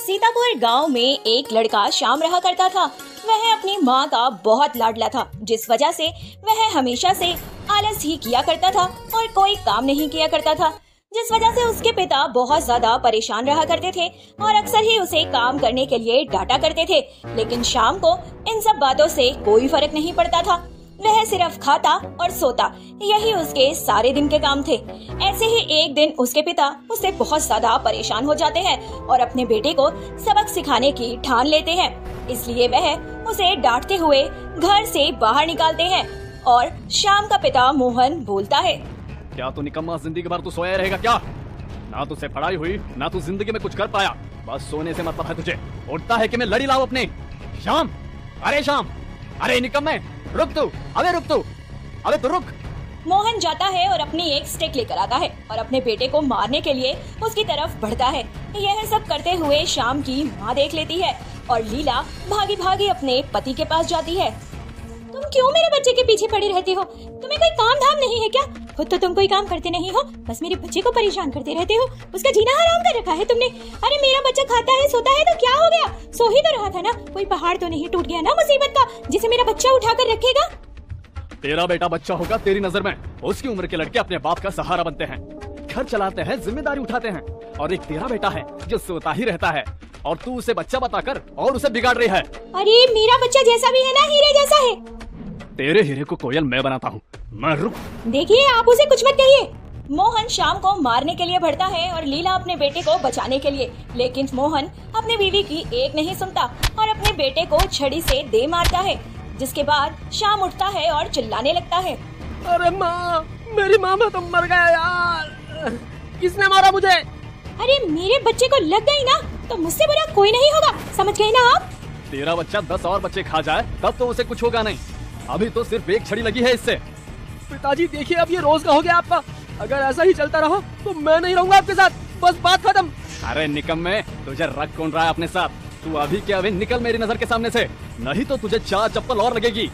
सीतापुर गांव में एक लड़का श्याम रहा करता था। वह अपनी माँ का बहुत लाडला था, जिस वजह से वह हमेशा से आलस ही किया करता था और कोई काम नहीं किया करता था, जिस वजह से उसके पिता बहुत ज्यादा परेशान रहा करते थे और अक्सर ही उसे काम करने के लिए डांटा करते थे। लेकिन श्याम को इन सब बातों से कोई फर्क नहीं पड़ता था। वह सिर्फ खाता और सोता, यही उसके सारे दिन के काम थे। ऐसे ही एक दिन उसके पिता उससे बहुत ज्यादा परेशान हो जाते हैं और अपने बेटे को सबक सिखाने की ठान लेते हैं। इसलिए वह उसे डांटते हुए घर से बाहर निकालते हैं और श्याम का पिता मोहन बोलता है, क्या तू निकम्मा जिंदगी भर तू सोया रहेगा क्या? ना तुझसे पढ़ाई हुई, ना तू जिंदगी में कुछ कर पाया। बस सोने से मतलब है तुझे। उठता है कि मैं लड़ी लाऊं अपने। श्याम, अरे श्याम, अरे निकम्मे, रुक तू, अबे तू रुक। मोहन जाता है और अपनी एक स्टिक लेकर आता है और अपने बेटे को मारने के लिए उसकी तरफ बढ़ता है। यह सब करते हुए श्याम की माँ देख लेती है और लीला भागी भागी अपने पति के पास जाती है। तुम क्यों मेरे बच्चे के पीछे पड़े रहते हो? तुम्हें कोई काम धाम नहीं है क्या? खुद तो तुम कोई काम करते नहीं हो, बस मेरे बच्चे को परेशान करते रहते हो। उसका जीना हराम कर रखा है तुमने। अरे मेरा बच्चा खाता है, सोता है तो क्या हो गया? सो ही तो रहा था ना। कोई पहाड़ तो नहीं टूट गया ना मुसीबत का, जिसे मेरा बच्चा उठा कर रखेगा? तेरा बेटा बच्चा होगा तेरी नजर में। उसकी उम्र के लड़के अपने बाप का सहारा बनते हैं, घर चलाते हैं, जिम्मेदारी उठाते हैं। और एक तेरा बेटा है जो सोता ही रहता है और तू उसे बच्चा बताकर और उसे बिगाड़ रही है। अरे मेरा बच्चा जैसा भी है ना, हीरे जैसा है। तेरे हीरे को कोयल मैं बनाता हूँ। मैं रुक। देखिए, आप उसे कुछ मत कहिए। मोहन श्याम को मारने के लिए बढ़ता है और लीला अपने बेटे को बचाने के लिए, लेकिन मोहन अपनी बीवी की एक नहीं सुनता और अपने बेटे को छड़ी से दे मारता है, जिसके बाद श्याम उठता है और चिल्लाने लगता है, अरे माँ, मेरी माँ, मैं तो मर गया यार। किसने मारा मुझे? अरे मेरे बच्चे को लग गई ना तो मुझसे बुरा कोई नहीं होगा, समझ गए ना आप? तेरा बच्चा 10 और बच्चे खा जाए तब तो उसे कुछ होगा नहीं। अभी तो सिर्फ एक छड़ी लगी है इससे। पिताजी देखिए, अब ये रोज का हो गया आपका। अगर ऐसा ही चलता रहा तो मैं नहीं रहूंगा आपके साथ। बस बात खत्म। अरे निकम्मे, तुझे रख कौन रहा है अपने साथ? तू अभी के अभी निकल मेरी नजर के सामने से, नहीं तो तुझे 4 चप्पल और लगेगी।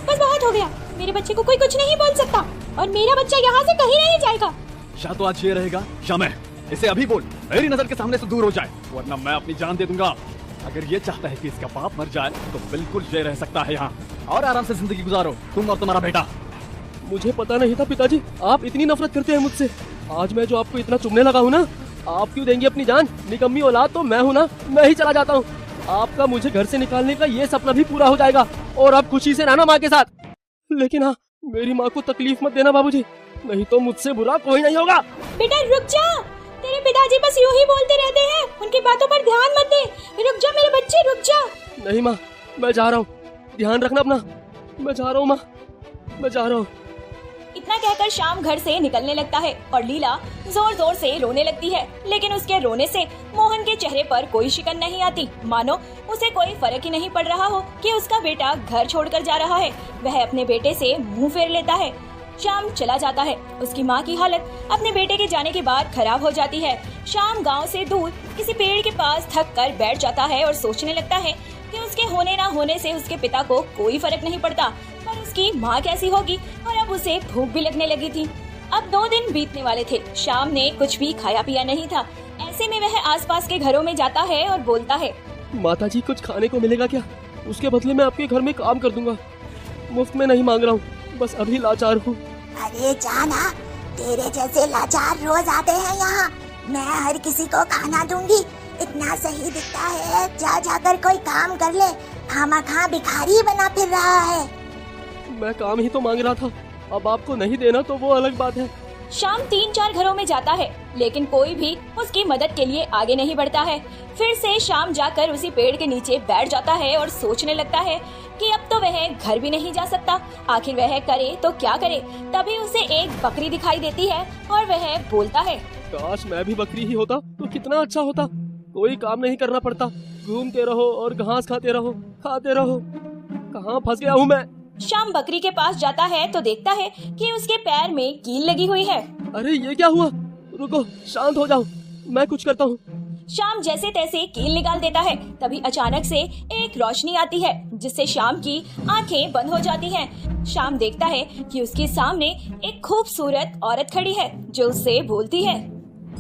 बस बहुत हो गया। मेरे बच्चे को कोई कुछ नहीं बोल सकता और मेरा बच्चा यहाँ से कहीं नहीं जाएगा। शायद तो आज ये रहेगा। शामे, इसे अभी बोल मेरी नजर के सामने से दूर हो जाए, वरना मैं अपनी जान दे दूंगा। अगर ये चाहता है कि इसका बाप मर जाए तो बिल्कुल ये रह सकता है यहाँ और आराम से जिंदगी गुजारो, तुम और तुम्हारा बेटा। मुझे पता नहीं था पिताजी, आप इतनी नफरत करते हैं मुझसे। आज मैं जो आपको इतना चुभने लगा हूँ ना, आप क्यों देंगे अपनी जान? निकम्मी औलाद तो मैं हूँ ना, मैं ही चला जाता हूँ। आपका मुझे घर से निकालने का ये सपना भी पूरा हो जाएगा और आप खुशी से रहना माँ के साथ। लेकिन हाँ, मेरी माँ को तकलीफ मत देना बाबूजी, नहीं तो मुझसे बुरा कोई नहीं होगा। बेटा रुक जा, तेरे पिताजी बस यूं ही बोलते रहते हैं, उनकी बातों पर ध्यान मत दे। रुक जा मेरे बच्चे, रुक जा। नहीं माँ, मैं जा रहा हूँ, ध्यान रखना अपना। मैं जा रहा हूँ माँ, मैं जा रहा हूँ। इतना कहकर श्याम घर से निकलने लगता है और लीला जोर जोर से रोने लगती है, लेकिन उसके रोने से मोहन के चेहरे पर कोई शिकन नहीं आती, मानो उसे कोई फर्क ही नहीं पड़ रहा हो कि उसका बेटा घर छोड़कर जा रहा है। वह अपने बेटे से मुंह फेर लेता है। श्याम चला जाता है। उसकी माँ की हालत अपने बेटे के जाने के बाद खराब हो जाती है। श्याम गांव से दूर किसी पेड़ के पास थक कर बैठ जाता है और सोचने लगता है कि उसके होने ना होने से उसके पिता को कोई फर्क नहीं पड़ता, पर उसकी माँ कैसी होगी। और अब उसे भूख भी लगने लगी थी। अब 2 दिन बीतने वाले थे। श्याम ने कुछ भी खाया पिया नहीं था। ऐसे में वह आसपास के घरों में जाता है और बोलता है, माताजी कुछ खाने को मिलेगा क्या? उसके बदले मैं आपके घर में काम कर दूंगा। मुफ्त में नहीं मांग रहा हूँ, बस अभी लाचार हूँ। अरे जाना, तेरे जैसे लाचार रोज आते हैं यहाँ। मैं हर किसी को खाना दूंगी। इतना सही दिखता है, जा जाकर कोई काम कर ले। खामा भिखारी बना फिर रहा है। मैं काम ही तो मांग रहा था, अब आपको नहीं देना तो वो अलग बात है। श्याम 3-4 घरों में जाता है, लेकिन कोई भी उसकी मदद के लिए आगे नहीं बढ़ता है। फिर से श्याम जाकर उसी पेड़ के नीचे बैठ जाता है और सोचने लगता है कि अब तो वह घर भी नहीं जा सकता, आखिर वह करे तो क्या करे। तभी उसे एक बकरी दिखाई देती है और वह बोलता है, काश मैं भी बकरी ही होता तो कितना अच्छा होता। कोई काम नहीं करना पड़ता, घूमते रहो और घास खाते रहो, खाते रहो। कहाँ फंस गया हूँ मैं। श्याम बकरी के पास जाता है तो देखता है कि उसके पैर में कील लगी हुई है। अरे ये क्या हुआ? रुको, शांत हो जाओ, मैं कुछ करता हूँ। श्याम जैसे तैसे कील निकाल देता है। तभी अचानक से एक रोशनी आती है, जिससे श्याम की आंखें बंद हो जाती हैं। श्याम देखता है कि उसके सामने एक खूबसूरत औरत खड़ी है जो उससे बोलती है,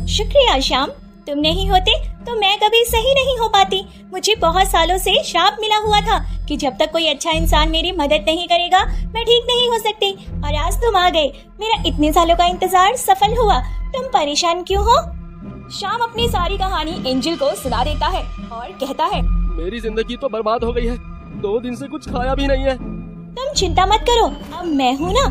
शुक्रिया श्याम, तुम नहीं होते तो मैं कभी सही नहीं हो पाती। मुझे बहुत सालों से श्राप मिला हुआ था कि जब तक कोई अच्छा इंसान मेरी मदद नहीं करेगा मैं ठीक नहीं हो सकती, और आज तुम आ गए। मेरा इतने सालों का इंतजार सफल हुआ। तुम परेशान क्यों हो? श्याम अपनी सारी कहानी एंजल को सुना देता है और कहता है, मेरी जिंदगी तो बर्बाद हो गई है, 2 दिन से कुछ खाया भी नहीं है। तुम चिंता मत करो, अब मैं हूँ ना।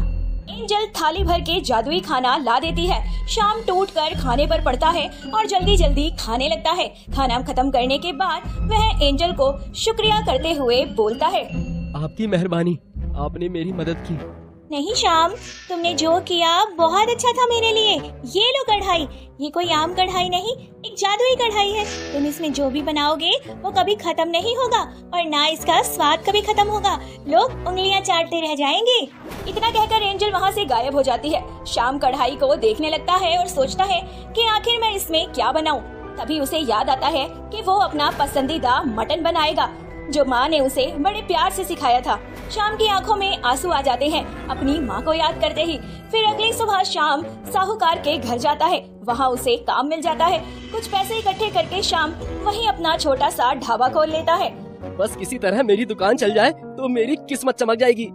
एंजल थाली भर के जादुई खाना ला देती है। श्याम टूट कर खाने पर पड़ता है और जल्दी जल्दी खाने लगता है। खाना खत्म करने के बाद वह एंजल को शुक्रिया करते हुए बोलता है, आपकी मेहरबानी, आपने मेरी मदद की। नहीं श्याम, तुमने जो किया बहुत अच्छा था मेरे लिए। ये लो कढ़ाई, ये कोई आम कढ़ाई नहीं, एक जादुई कढ़ाई है। तुम इसमें जो भी बनाओगे वो कभी खत्म नहीं होगा और ना इसका स्वाद कभी खत्म होगा। लोग उंगलियां चाटते रह जाएंगे। इतना कहकर एंजल वहाँ से गायब हो जाती है। श्याम कढ़ाई को देखने लगता है और सोचता है कि आखिर मैं इसमें क्या बनाऊं। तभी उसे याद आता है कि वो अपना पसंदीदा मटन बनाएगा जो माँ ने उसे बड़े प्यार से सिखाया था। शाम की आंखों में आंसू आ जाते हैं अपनी माँ को याद करते ही। फिर अगली सुबह शाम साहूकार के घर जाता है। वहाँ उसे काम मिल जाता है। कुछ पैसे इकट्ठे करके शाम वहीं अपना छोटा सा ढाबा खोल लेता है। बस किसी तरह मेरी दुकान चल जाए तो मेरी किस्मत चमक जाएगी।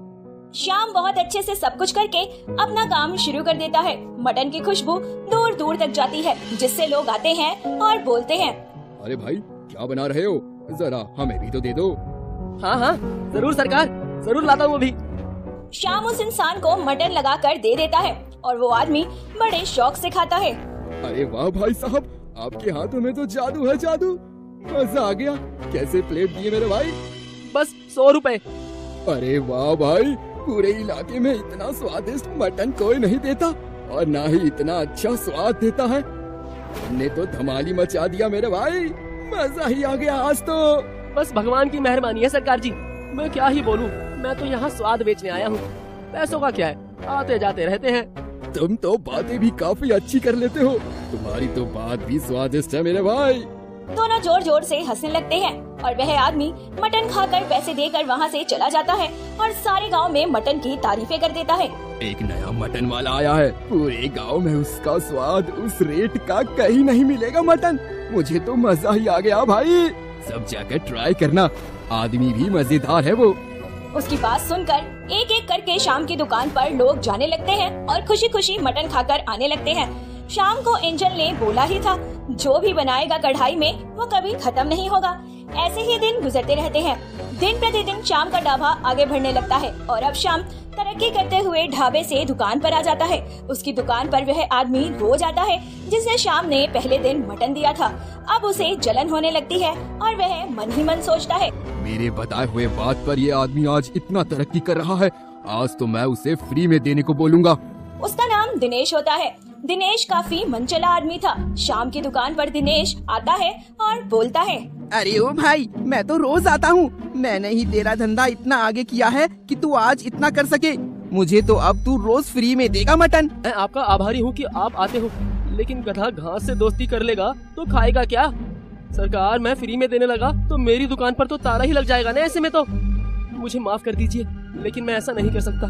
श्याम बहुत अच्छे से सब कुछ करके अपना काम शुरू कर देता है। मटन की खुशबू दूर दूर तक जाती है, जिससे लोग आते हैं और बोलते हैं, अरे भाई क्या बना रहे हो, जरा हमें भी तो दे दो। हाँ हाँ जरूर सरकार, जरूर लाता हूँ अभी। श्याम उस इंसान को मटन लगाकर दे देता है और वो आदमी बड़े शौक से खाता है। अरे वाह भाई साहब, आपके हाथों में तो जादू है, जादू। मजा आ गया। कैसे प्लेट दिए मेरे भाई? बस 100 रुपए। अरे वाह भाई, पूरे इलाके में इतना स्वादिष्ट मटन कोई नहीं देता और ना ही इतना अच्छा स्वाद देता है। तुमने तो धमाली मचा दिया मेरे भाई, मजा ही आ गया आज तो। बस भगवान की मेहरबानी है सरकार जी, मैं क्या ही बोलूं। मैं तो यहाँ स्वाद बेचने आया हूँ, पैसों का क्या है, आते जाते रहते हैं। तुम तो बातें भी काफी अच्छी कर लेते हो, तुम्हारी तो बात भी स्वादिष्ट है मेरे भाई। दोनों जोर जोर से हंसने लगते हैं और वह आदमी मटन खाकर पैसे देकर वहाँ से चला जाता है और सारे गांव में मटन की तारीफें कर देता है। एक नया मटन वाला आया है, पूरे गांव में उसका स्वाद उस रेट का कहीं नहीं मिलेगा मटन। मुझे तो मजा ही आ गया भाई, सब जाकर ट्राई करना, आदमी भी मजेदार है वो। उसकी बात सुनकर एक एक करके शाम की दुकान पर लोग जाने लगते हैं और खुशी खुशी मटन खाकर आने लगते हैं। शाम को एंजल ने बोला ही था, जो भी बनाएगा कढ़ाई में वो कभी खत्म नहीं होगा। ऐसे ही दिन गुजरते रहते हैं। दिन प्रतिदिन शाम का ढाबा आगे बढ़ने लगता है और अब शाम तरक्की करते हुए ढाबे से दुकान पर आ जाता है। उसकी दुकान पर वह आदमी रोज आता है जिसे शाम ने पहले दिन मटन दिया था। अब उसे जलन होने लगती है और वह मन ही मन सोचता है, मेरे बताए हुए बात पर ये आदमी आज इतना तरक्की कर रहा है, आज तो मैं उसे फ्री में देने को बोलूँगा। उसका नाम दिनेश होता है। दिनेश काफी मनचला आदमी था। शाम की दुकान पर दिनेश आता है और बोलता है, अरे ओ भाई, मैं तो रोज आता हूँ। मैंने ही तेरा धंधा इतना आगे किया है कि तू आज इतना कर सके। मुझे तो अब तू रोज फ्री में देगा मटन। मैं आपका आभारी हूँ कि आप आते हो, लेकिन गधा घास से दोस्ती कर लेगा तो खाएगा क्या? सरकार, मैं फ्री में देने लगा तो मेरी दुकान पर तो ताला ही लग जाएगा ना। ऐसे में तो मुझे माफ कर दीजिए, लेकिन मैं ऐसा नहीं कर सकता।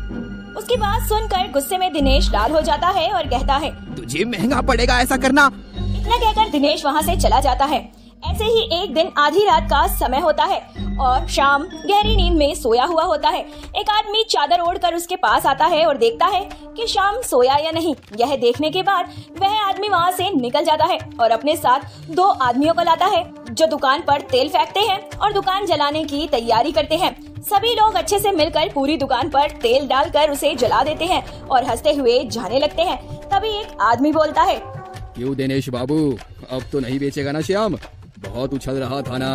उसकी बात सुनकर गुस्से में दिनेश लाल हो जाता है और कहता है, तुझे महंगा पड़ेगा ऐसा करना। इतना कहकर दिनेश वहाँ से चला जाता है। ऐसे ही एक दिन आधी रात का समय होता है और शाम गहरी नींद में सोया हुआ होता है। एक आदमी चादर ओढ़कर उसके पास आता है और देखता है कि शाम सोया या नहीं। यह देखने के बाद वह आदमी वहाँ से निकल जाता है और अपने साथ 2 आदमियों को लाता है जो दुकान पर तेल फेंकते हैं और दुकान जलाने की तैयारी करते हैं। सभी लोग अच्छे से मिलकर पूरी दुकान पर तेल डालकर उसे जला देते हैं और हंसते हुए जाने लगते हैं। तभी एक आदमी बोलता है, क्यों दिनेश बाबू, अब तो नहीं बेचेगा ना श्याम? बहुत उछल रहा था ना,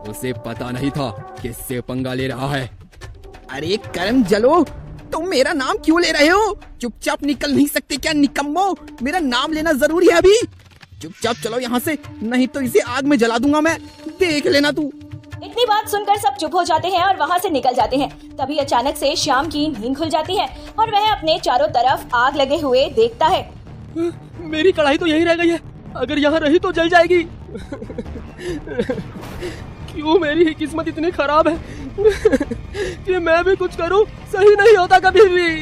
उसे पता नहीं था किससे पंगा ले रहा है। अरे कर्म जलो, तुम मेरा नाम क्यों ले रहे हो? चुपचाप निकल नहीं सकते क्या निकम्मो? मेरा नाम लेना जरूरी है अभी। चुपचाप चलो यहाँ से, नहीं तो इसे आग में जला दूंगा मैं, देख लेना तू। इतनी बात सुनकर सब चुप हो जाते हैं और वहाँ से निकल जाते हैं। तभी अचानक से शाम की नींद खुल जाती है और वह अपने चारों तरफ आग लगे हुए देखता है। मेरी कढ़ाई तो यहीं रह गई है, अगर यहाँ रही तो जल जाएगी। क्यों मेरी ही किस्मत इतनी खराब है कि मैं भी कुछ करूं सही नहीं होता कभी भी।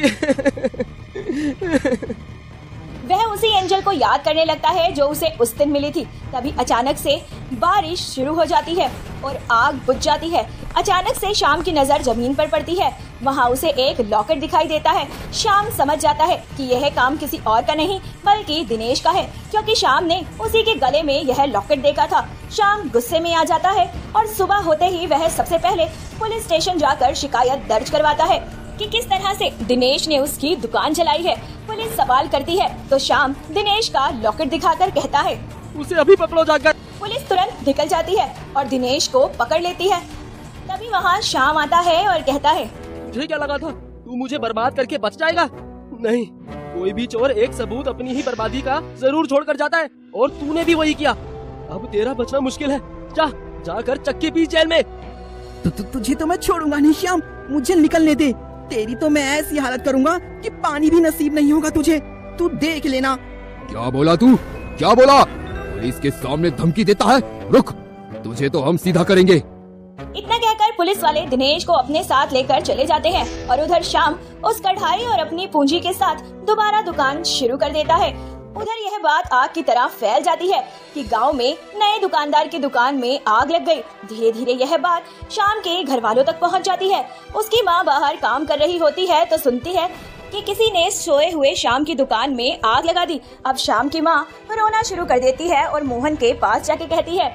वह उसी एंजल को याद करने लगता है जो उसे उस दिन मिली थी। तभी अचानक से बारिश शुरू हो जाती है और आग बुझ जाती है। अचानक से श्याम की नजर जमीन पर पड़ती है। वहाँ उसे एक लॉकेट दिखाई देता है। श्याम समझ जाता है कि यह काम किसी और का नहीं बल्कि दिनेश का है, क्योंकि श्याम ने उसी के गले में यह लॉकेट देखा था। श्याम गुस्से में आ जाता है और सुबह होते ही वह सबसे पहले पुलिस स्टेशन जाकर शिकायत दर्ज करवाता है कि किस तरह से दिनेश ने उसकी दुकान जलाई है। पुलिस सवाल करती है तो श्याम दिनेश का लॉकेट दिखाकर कहता है, उसे अभी पकड़ो जाकर। पुलिस तुरंत निकल जाती है और दिनेश को पकड़ लेती है। तभी वहाँ श्याम आता है और कहता है, तुझे क्या लगा था तू मुझे बर्बाद करके बच जाएगा? नहीं, कोई भी चोर एक सबूत अपनी ही बर्बादी का जरूर छोड़ कर जाता है, और तूने भी वही किया। अब तेरा बचना मुश्किल है। जाकर चक्की पीस जेल में। तुझे तो मैं छोड़ूंगा नहीं श्याम, मुझे निकलने दे। तेरी तो मैं ऐसी हालत करूंगा कि पानी भी नसीब नहीं होगा तुझे। तू देख लेना। क्या बोला तू? क्या बोला? पुलिस के सामने धमकी देता है? रुक, तुझे तो हम सीधा करेंगे। इतना कहकर पुलिस वाले दिनेश को अपने साथ लेकर चले जाते हैं और उधर श्याम उस कढ़ाई और अपनी पूंजी के साथ दोबारा दुकान शुरू कर देता है। उधर यह बात आग की तरह फैल जाती है कि गांव में नए दुकानदार की दुकान में आग लग गई। धीरे धीरे यह बात श्याम के घर वालों तक पहुंच जाती है। उसकी मां बाहर काम कर रही होती है तो सुनती है कि किसी ने सोए हुए श्याम की दुकान में आग लगा दी। अब श्याम की मां रोना शुरू कर देती है और मोहन के पास जाके कहती है,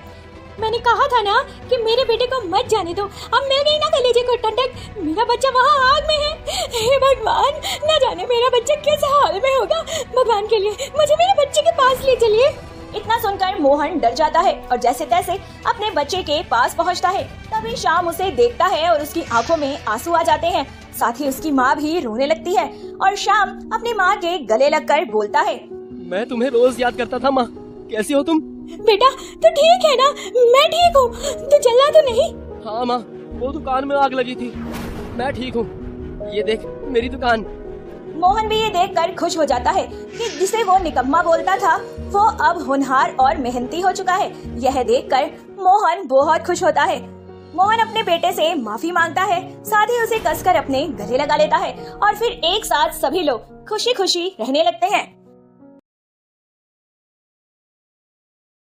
मैंने कहा था ना कि मेरे बेटे को मत जाने दो। अब मैं गई ना कलेजे को ठंडक, मेरा बच्चा वहाँ आग में है। हे भगवान, न जाने मेरा बच्चा किस हाल में होगा। भगवान के लिए मुझे मेरे बच्चे के पास ले चलिए। इतना सुनकर मोहन डर जाता है और जैसे तैसे अपने बच्चे के पास पहुँचता है। तभी श्याम उसे देखता है और उसकी आंखों में आंसू आ जाते हैं। साथ ही उसकी माँ भी रोने लगती है और श्याम अपनी माँ के गले लगकर बोलता है, मैं तुम्हें रोज याद करता था माँ, कैसी हो तुम? बेटा तू ठीक है ना? मैं ठीक हूँ, तू चलना तो नहीं? हाँ माँ, वो दुकान में आग लगी थी, मैं ठीक हूँ। ये देख मेरी दुकान। मोहन भी ये देखकर खुश हो जाता है कि जिसे वो निकम्मा बोलता था वो अब होनहार और मेहनती हो चुका है। यह देखकर मोहन बहुत खुश होता है। मोहन अपने बेटे से माफी मांगता है, साथ ही उसे कसकर अपने गले लगा लेता है और फिर एक साथ सभी लोग खुशी खुशी रहने लगते हैं।